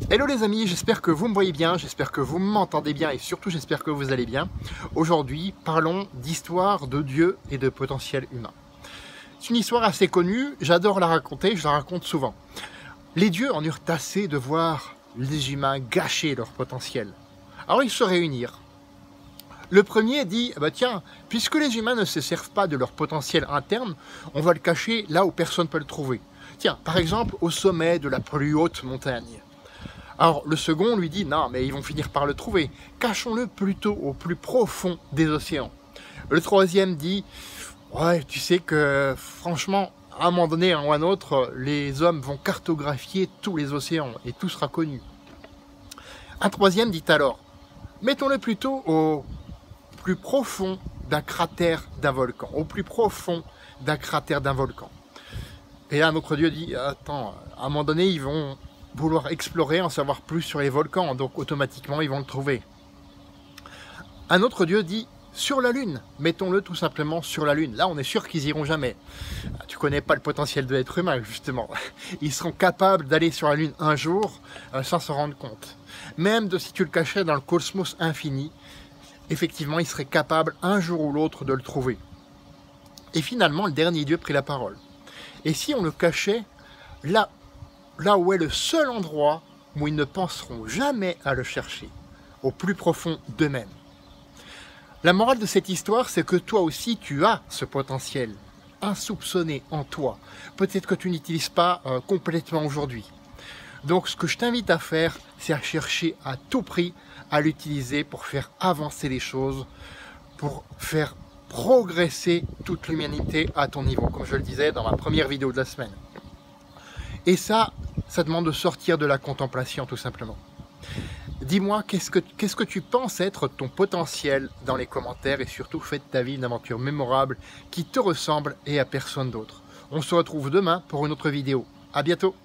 Hello les amis, j'espère que vous me voyez bien, j'espère que vous m'entendez bien et surtout j'espère que vous allez bien. Aujourd'hui, parlons d'histoire de Dieu et de potentiel humain. C'est une histoire assez connue, j'adore la raconter, je la raconte souvent. Les dieux en eurent assez de voir les humains gâcher leur potentiel. Alors ils se réunirent. Le premier dit, tiens, puisque les humains ne se servent pas de leur potentiel interne, on va le cacher là où personne ne peut le trouver. Tiens, par exemple, au sommet de la plus haute montagne. Alors le second lui dit, non mais ils vont finir par le trouver, cachons-le plutôt au plus profond des océans. Le troisième dit, ouais tu sais que franchement, à un moment donné ou à un autre, les hommes vont cartographier tous les océans et tout sera connu. Un troisième dit alors, mettons-le plutôt au plus profond d'un cratère d'un volcan, au plus profond d'un cratère d'un volcan. Et là, un autre dieu dit, attends, à un moment donné, ils vont vouloir explorer, en savoir plus sur les volcans, donc automatiquement, ils vont le trouver. Un autre dieu dit, sur la Lune, mettons-le tout simplement sur la Lune. Là, on est sûr qu'ils iront jamais. Tu connais pas le potentiel de l'être humain, justement. Ils seront capables d'aller sur la Lune un jour sans s'en rendre compte. Même si tu le cachais dans le cosmos infini, effectivement, ils seraient capables un jour ou l'autre de le trouver. Et finalement, le dernier dieu prit la parole. Et si on le cachait là où est le seul endroit où ils ne penseront jamais à le chercher, au plus profond d'eux-mêmes. La morale de cette histoire, c'est que toi aussi, tu as ce potentiel insoupçonné en toi. Peut-être que tu n'utilises pas complètement aujourd'hui. Donc ce que je t'invite à faire, c'est à chercher à tout prix à l'utiliser pour faire avancer les choses, pour faire progresser toute l'humanité à ton niveau, comme je le disais dans ma première vidéo de la semaine. Et ça demande de sortir de la contemplation tout simplement. Dis-moi, qu'est-ce que tu penses être ton potentiel dans les commentaires et surtout fais de ta vie une aventure mémorable qui te ressemble et à personne d'autre. On se retrouve demain pour une autre vidéo. À bientôt!